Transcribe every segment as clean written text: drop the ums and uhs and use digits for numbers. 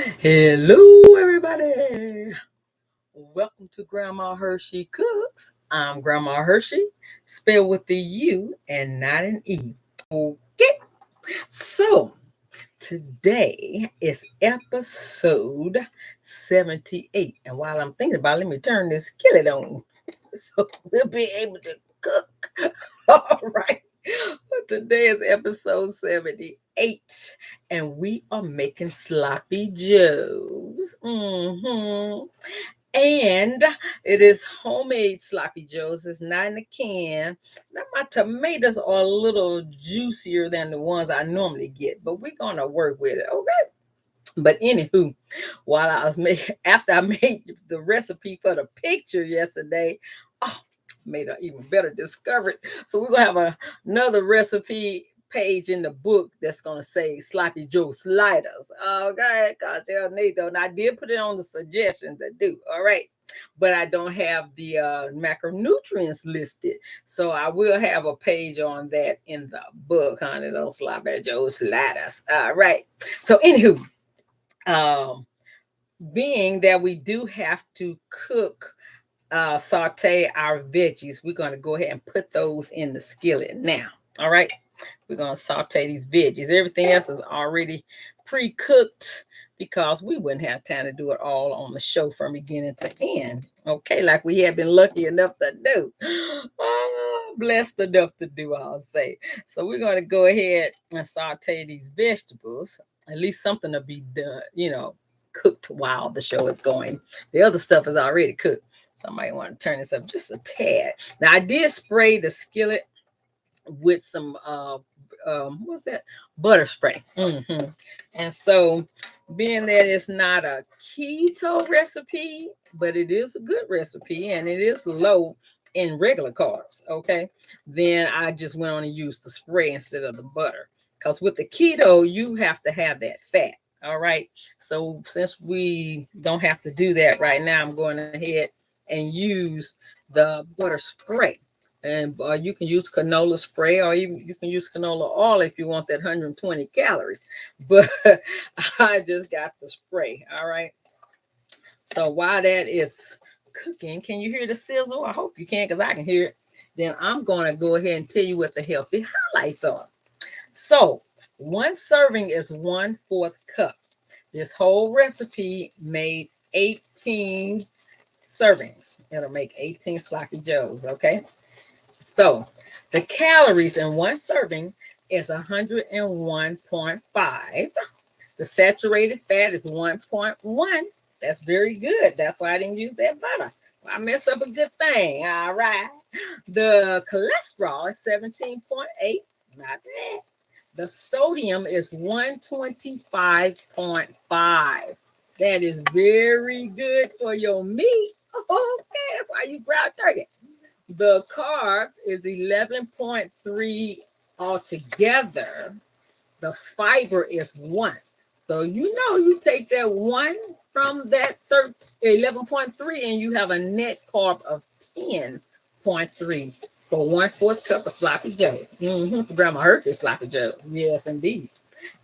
Hello, everybody. Welcome to Grandma Hershey Cooks. I'm Grandma Hershey, spelled with the U and not an E. Okay, so today is episode 78. And while I'm thinking about it, let me turn this skillet on so we'll be able to cook. All right. Today is episode 78, and we are making sloppy joes. And it is homemade sloppy joes. It's not in a can. Now, my tomatoes are a little juicier than the ones I normally get, but we're going to work with it. Okay. But anywho, while I was making, after I made the recipe for the picture yesterday, oh, made an even better discovery. So we're gonna have another recipe page in the book that's gonna say sloppy Joe sliders. Okay, cause they'll need those. And I did put it on the suggestions to do. All right. But I don't have the macronutrients listed. So I will have a page on that in the book, honey. Those sloppy Joe sliders. All right. So anywho, um, being that we do have to saute our veggies, we're going to go ahead and put those in the skillet now. All right. We're going to saute these veggies. Everything else is already pre-cooked because we wouldn't have time to do it all on the show from beginning to end. Okay. Like we have been lucky enough to do. Oh, blessed enough to do, I'll say. So we're going to go ahead and saute these vegetables. At least something to be done, cooked while the show is going. The other stuff is already cooked. Somebody want to turn this up just a tad. Now I did spray the skillet with some what's that? Butter spray. And so being that it's not a keto recipe, but it is a good recipe and it is low in regular carbs, okay? Then I just went on and used the spray instead of the butter. Because with the keto, you have to have that fat. All right. So since we don't have to do that right now, I'm going ahead and use the butter spray. And you can use canola spray, or you can use canola oil if you want that 120 calories. But I just got the spray. All right. So while that is cooking, can you hear the sizzle? I hope you can, because I can hear it. Then I'm going to go ahead and tell you what the healthy highlights are. So 1 serving is 1/4 cup. This whole recipe made 18 servings. It'll make 18 sloppy joes, okay? So the calories in 1 serving is 101.5. The saturated fat is 1.1. That's very good. That's why I didn't use that butter. I mess up a good thing. All right. The cholesterol is 17.8. Not bad. The sodium is 125.5. That is very good for your meat. Okay, that's why you ground turkey. The carbs is 11.3 altogether. The fiber is 1. So you take that 1 from that 11.3 and you have a net carb of 10.3 for 1/4 cup of sloppy joes. Grandmahurshey sloppy joes. Yes, indeed.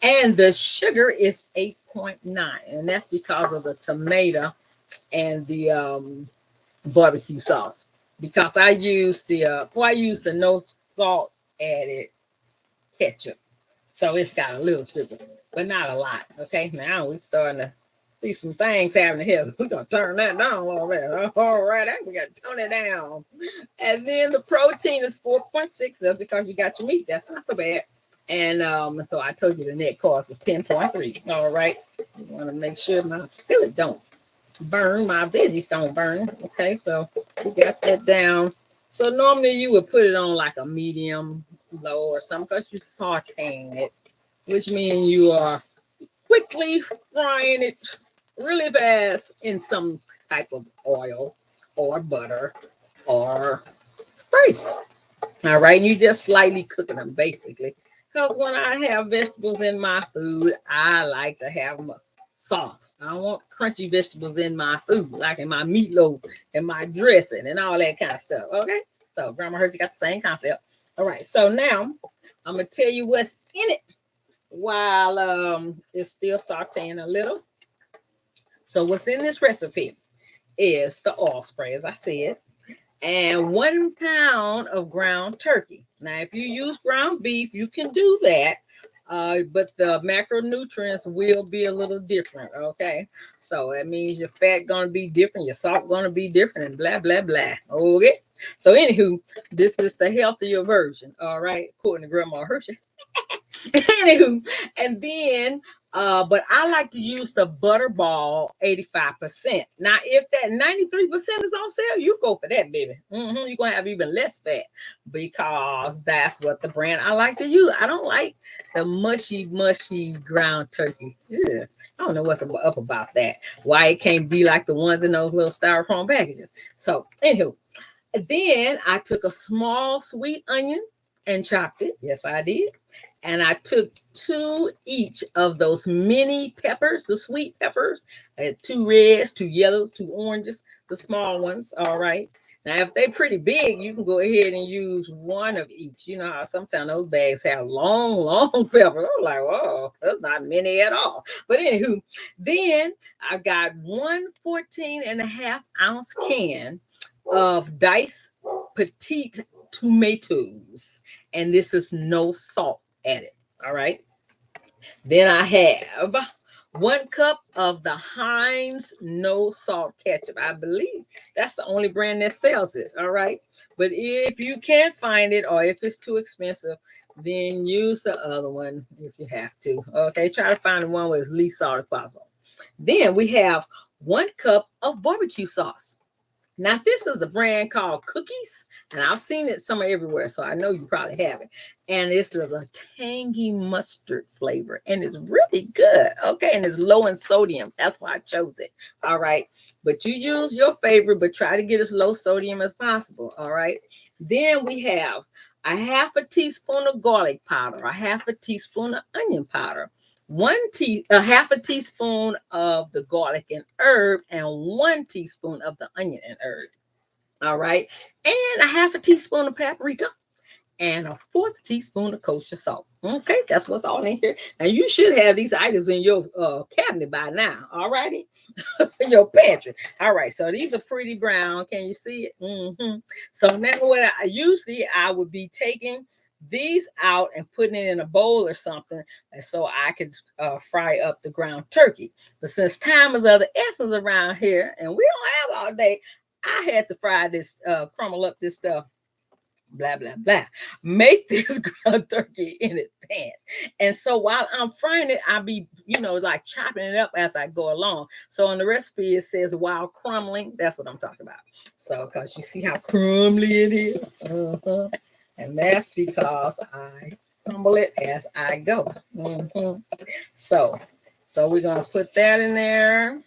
And the sugar is 8.9, and that's because of the tomato and the barbecue sauce. Because I use the no salt added ketchup, so it's got a little sugar, but not a lot. Okay, now we're starting to see some things happening here. We're gonna turn that down a little bit. All right, we got to tone it down. And then the protein is 4.6. That's because you got your meat. That's not so bad. And so I told you the net cost was 10.3. All right, you want to make sure my skillet don't burn, my veggies don't burn. Okay, so we got that down. So normally you would put it on like a medium low or something because you're sauteing it, which means you are quickly frying it really fast in some type of oil or butter or spray. All right, you just slightly cooking them basically. Because when I have vegetables in my food, I like to have them soft. I don't want crunchy vegetables in my food, like in my meatloaf and my dressing and all that kind of stuff. Okay, so Grandma heard you got the same concept. All right, so now I'm gonna tell you what's in it while it's still sauteing a little. So what's in this recipe is the oil spray, as I said, and 1 pound of ground turkey. Now, if you use ground beef, you can do that. But the macronutrients will be a little different. Okay. So that means your fat gonna be different, your salt gonna be different, and blah, blah, blah. Okay. So anywho, this is the healthier version. All right, according to Grandma Hershey. Anywho, and then but I like to use the butterball 85%. Now, if that 93% is on sale, you go for that, baby. You're gonna have even less fat because that's what the brand I like to use. I don't like the mushy ground turkey. Yeah. I don't know what's up about that. Why it can't be like the ones in those little styrofoam packages. So, anywho, then I took a small sweet onion and chopped it. Yes, I did. And I took 2 each of those mini peppers, the sweet peppers. I had 2 reds, 2 yellows, 2 oranges, the small ones. All right. Now, if they're pretty big, you can go ahead and use 1 of each. You know how sometimes those bags have long peppers. I'm like, whoa, that's not many at all. But anywho, then I got 1 14.5-ounce can of diced petite tomatoes. And this is no salt added. All right. Then I have 1 cup of the Heinz no salt ketchup. I believe that's the only brand that sells it. All right. But if you can't find it or if it's too expensive, then use the other one if you have to. Okay. Try to find the one with as least salt as possible. Then we have 1 cup of barbecue sauce. Now, this is a brand called Cookies, and I've seen it somewhere everywhere, so I know you probably have it. And it's a tangy mustard flavor, and it's really good. Okay, and it's low in sodium. That's why I chose it. All right, but you use your favorite, but try to get as low sodium as possible. All right. Then we have a 1/2 teaspoon of garlic powder, a 1/2 teaspoon of onion powder, 1/2 teaspoon of the garlic and herb, and 1 teaspoon of the onion and herb. All right. And a 1/2 teaspoon of paprika and a 1/4 teaspoon of kosher salt. Okay. That's what's all in here. And you should have these items in your cabinet by now. All righty. Your pantry. All right. So these are pretty brown. Can you see it? So now what I would be taking these out and putting it in a bowl or something, and so I could fry up the ground turkey. But since time is of the essence around here, and we don't have all day, I had to fry this, crumble up this stuff, blah blah blah. Make this ground turkey in advance, and so while I'm frying it, I'll be, like chopping it up as I go along. So on the recipe, it says while crumbling. That's what I'm talking about. So because you see how crumbly it is. And that's because I crumble it as I go. So we're going to put that in there.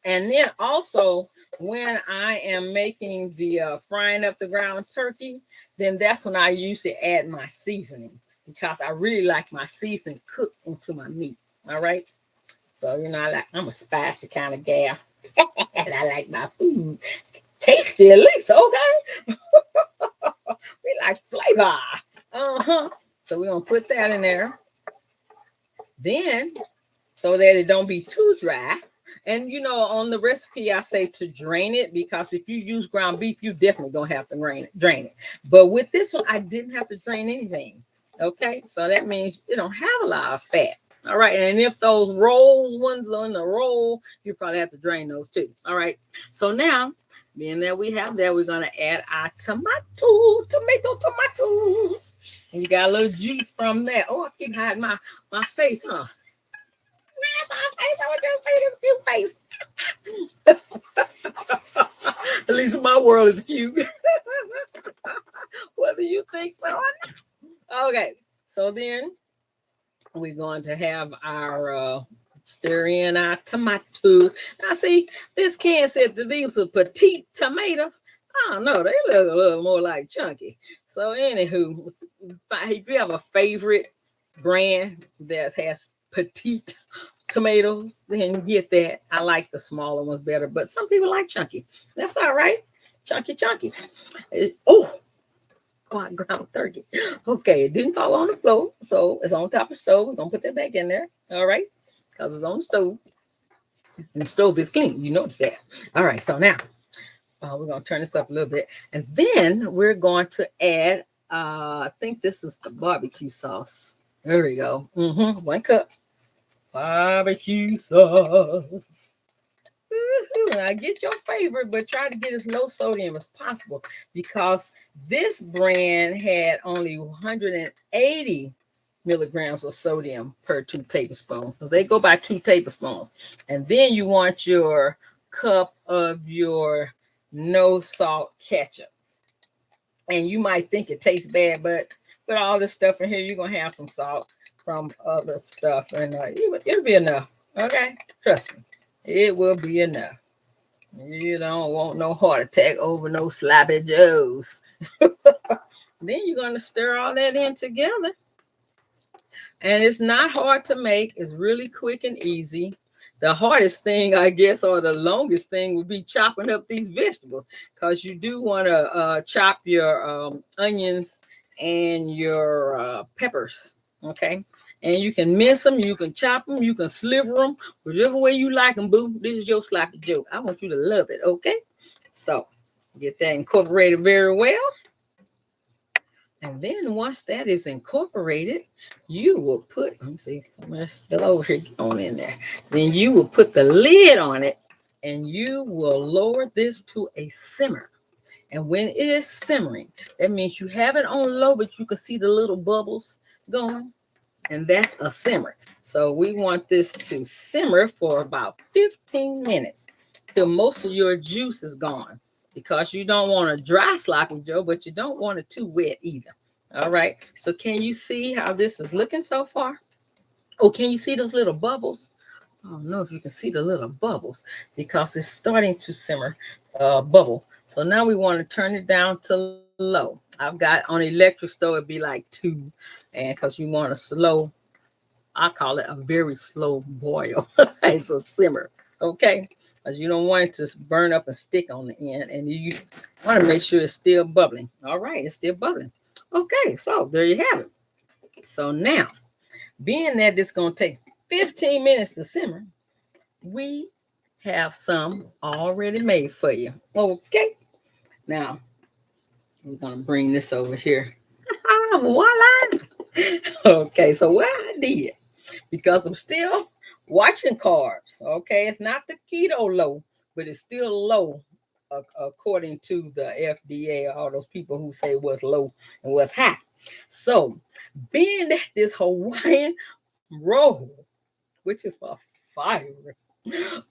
And then also, when I am making the frying up the ground turkey, then that's when I usually add my seasoning, because I really like my seasoning cooked into my meat. All right. So, I'm a spicy kind of gal. And I like my food tasty at least. Okay. We like flavor. So we're gonna put that in there. Then, so that it don't be too dry. And on the recipe, I say to drain it, because if you use ground beef, you definitely gonna have to drain it. But with this one, I didn't have to drain anything. Okay, so that means you don't have a lot of fat. All right, and if those roll ones are in the roll, you probably have to drain those too. All right, so now, being that we have that, we're gonna add our tomatoes. And you got a little juice from that. Oh, I keep hiding my face, huh? My face, I want you to see this cute face. At least my world is cute. Whether you think so or not. Okay, so then we're going to have our stir in our tomato. Now, see, this can said that these are petite tomatoes. I don't know, they look a little more like chunky. So, anywho, if you have a favorite brand that has petite tomatoes, then get that. I like the smaller ones better, but some people like chunky. That's all right. Chunky. Oh, ground turkey. Okay, it didn't fall on the floor, so it's on top of the stove. We're gonna put that back in there. All right, because it's on the stove. And the stove is clean. You notice that. All right, so now we're going to turn this up a little bit. And then we're going to add, I think this is the barbecue sauce. There we go. 1 cup barbecue sauce. Now get your favorite, but try to get as low sodium as possible because this brand had only 180 milligrams of sodium per 2 tablespoons. So they go by 2 tablespoons. And then you want your cup of your no salt ketchup. And you might think it tastes bad, but with all this stuff in here, you're going to have some salt from other stuff. And it'll be enough. Okay? Trust me. It will be enough. You don't want no heart attack over no sloppy joes. Then you're going to stir all that in together. And it's not hard to make. It's really quick and easy. The hardest thing, I guess, or the longest thing would be chopping up these vegetables because you do want to chop your onions and your peppers, okay? And you can mince them, you can chop them, you can sliver them, whichever way you like them, boo. This is your sloppy joe. I want you to love it, okay? So get that incorporated very well. And then once that is incorporated, you will put, let me see, somewhere still over here, get on in there. Then you will put the lid on it and you will lower this to a simmer. And when it is simmering, that means you have it on low, but you can see the little bubbles going. And that's a simmer. So we want this to simmer for about 15 minutes till most of your juice is gone. Because you don't want a dry sloppy joe, but you don't want it too wet either. All right. So can you see how this is looking so far? Oh, can you see those little bubbles? I don't know if you can see the little bubbles because it's starting to simmer, bubble. So now we want to turn it down to low. I've got on electric stove, it'd be like 2. And because you want a slow, I call it a very slow boil. It's a simmer. Okay. Because you don't want it to burn up and stick on the end. And you want to make sure it's still bubbling. All right, it's still bubbling. Okay, so there you have it. So now, being that it's going to take 15 minutes to simmer, we have some already made for you. Okay, now we're going to bring this over here. Voila! Okay, so what I did, because I'm still watching carbs. Okay, it's not the keto low, but it's still low according to the FDA, all those people who say what's low and what's high. So, being that this Hawaiian roll, which is for fire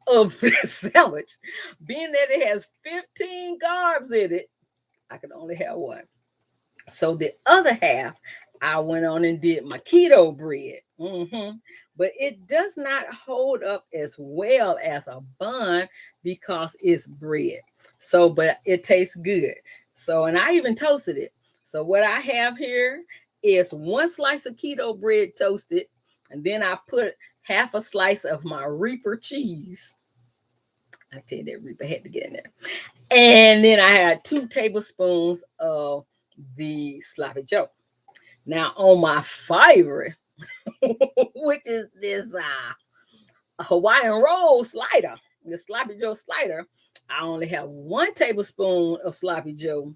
of this sandwich, being that it has 15 carbs in it, I could only have one. So the other half, I went on and did my keto bread. But it does not hold up as well as a bun because it's bread. So, but it tastes good. So, and I even toasted it. So what I have here is 1 slice of keto bread toasted. And then I put half a slice of my Reaper cheese. I tell you that Reaper had to get in there. And then I had 2 tablespoons of the sloppy joe. Now on my favorite, which is this Hawaiian roll slider, the sloppy joe slider, I only have 1 tablespoon of sloppy joe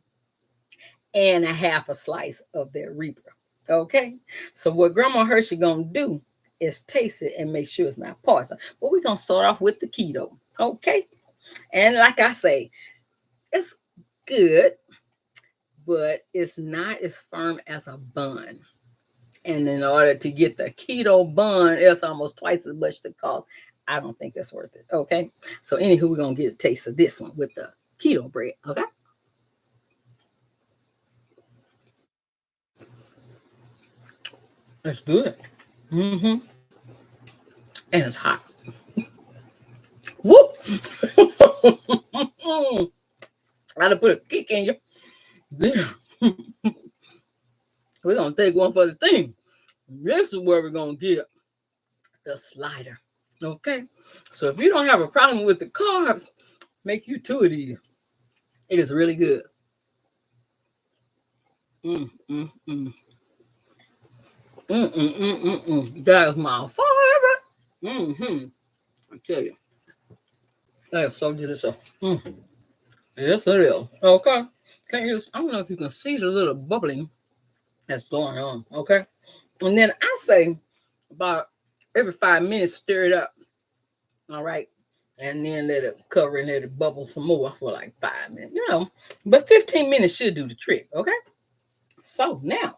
and a half a slice of that Reaper. Okay, so what Grandma Hershey gonna do is taste it and make sure it's not poison. But we're gonna start off with the keto. Okay, and like I say, it's good, but it's not as firm as a bun. And in order to get the keto bun, it's almost twice as much the cost. I don't think that's worth it. Okay. So anywho, we're gonna get a taste of this one with the keto bread. Okay. It's good. And it's hot. Whoop! I done put a kick in you. Then we're gonna take one for the team. This is where we're gonna get the slider. Okay. So if you don't have a problem with the carbs, make you 2 of these. It is really good. That is my favorite. I tell you. That's so delicious. Yes, it is. Okay. I don't know if you can see the little bubbling that's going on. Okay. And then I say about every 5 minutes, stir it up. All right. And then let it cover and let it bubble some more for like 5 minutes. But 15 minutes should do the trick. Okay. So now,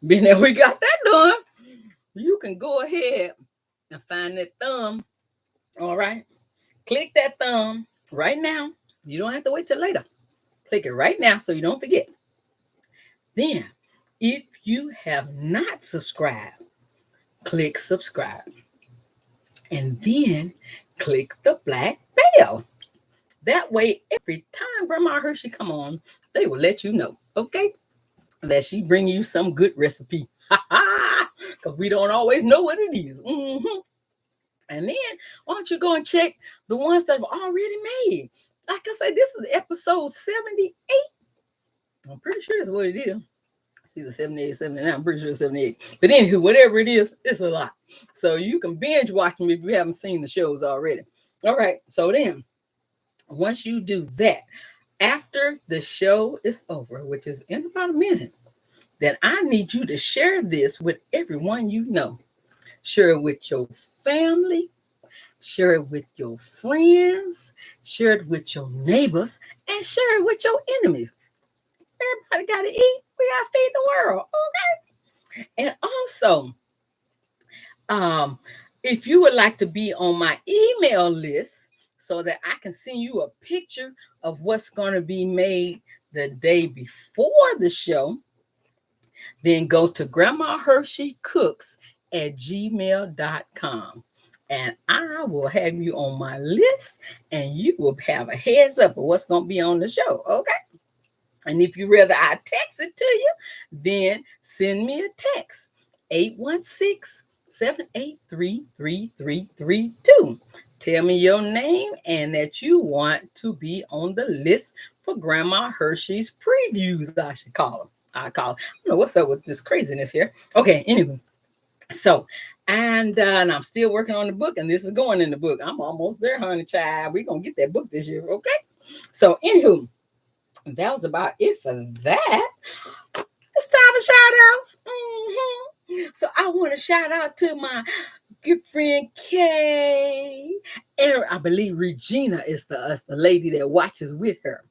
being that we got that done, you can go ahead and find that thumb. All right. Click that thumb right now. You don't have to wait till later. Click it right now so you don't forget. Then, if you have not subscribed, click subscribe. And then click the black bell. That way, every time Grandma Hershey come on, they will let you know, okay, that she bring you some good recipe. Because we don't always know what it is. And then, why don't you go and check the ones that have already made? Like I said, this is episode 78. I'm pretty sure that's what it is. It's either 78, 79. I'm pretty sure it's 78. But anywho, whatever it is, it's a lot. So you can binge watch them if you haven't seen the shows already. All right. So then, once you do that, after the show is over, which is in about a minute, then I need you to share this with everyone you know. Share it with your family. Share it with your friends. Share it with your neighbors. And share it with your enemies. Everybody got to eat. We got to feed the world. Okay. And also, if you would like to be on my email list so that I can send you a picture of what's going to be made the day before the show, then go to Grandmahursheycooks@gmail.com. And I will have you on my list and you will have a heads up of what's going to be on the show. Okay. And if you rather I text it to you, then send me a text. 816-783-3332. Tell me your name and that you want to be on the list for Grandma Hershey's previews, I should call them. I don't know what's up with this craziness here. Okay, anyway. So, and I'm still working on the book, and this is going in the book. I'm almost there, honey child. We're going to get that book this year, okay? So, anywho, that was about it for that. It's time for shout outs. So I want to shout out to my good friend Kay. And I believe Regina is the lady that watches with her.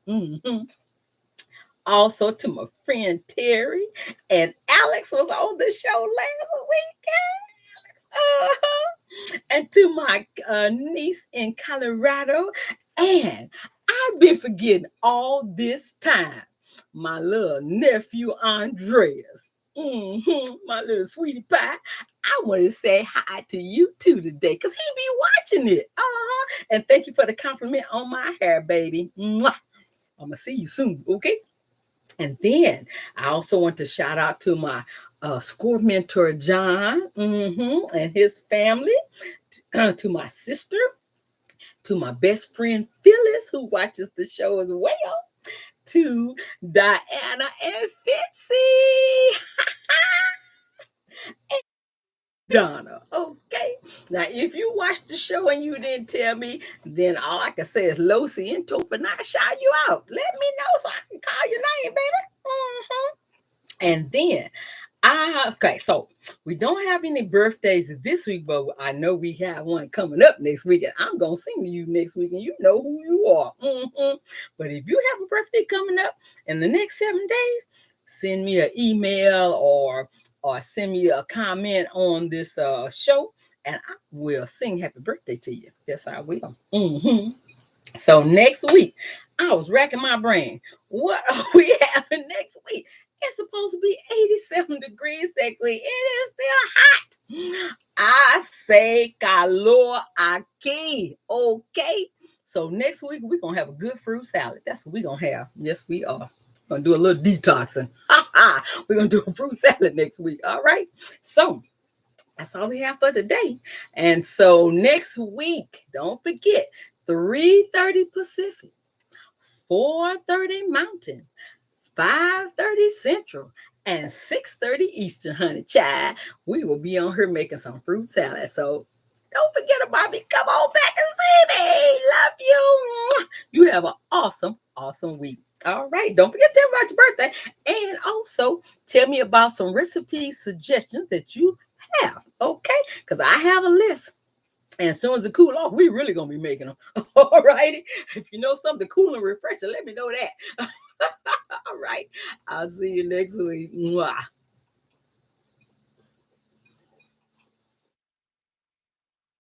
Also to my friend Terry. And Alex was on the show last week. And to my niece in Colorado. And I've been forgetting all this time my little nephew Andreas, my little sweetie pie. I want to say hi to you too today because he be watching it. And thank you for the compliment on my hair, baby. Mwah. I'm going to see you soon, okay? And then I also want to shout out to my score mentor, John, and his family, to my sister, to my best friend, Phyllis, who watches the show as well, to Diana and Fitzy. And Donna. Okay. Now, if you watched the show and you didn't tell me, then all I can say is lo siento for not shouting you out. Let me know so I can call your name, baby. And then okay, so we don't have any birthdays this week, but I know we have one coming up next week, and I'm gonna sing to you next week, and you know who you are. But if you have a birthday coming up in the next 7 days, send me an email or send me a comment on this show, and I will sing happy birthday to you. Yes, I will. So next week, I was racking my brain. What are we having next week? It's supposed to be 87 degrees next week. It is still hot. I say calor aquí. Okay. So next week, we're going to have a good fruit salad. That's what we're going to have. Yes, we are. Going to do a little detoxing. We're going to do a fruit salad next week. All right. So that's all we have for today. And so next week, don't forget, 3:30 Pacific, 4:30 Mountain, 5:30 Central, and 6:30 Eastern, honey child. We will be on here making some fruit salad. So Don't forget about me. Come on back and see me. Love you. You have an awesome, awesome week. All right. Don't forget to tell me about your birthday. And also tell me about some recipe suggestions that you have. Okay. Because I have a list. And as soon as it cool off, we really gonna be making them. All righty. If you know something cool and refreshing, let me know that. All right. I'll see you next week. Mwah.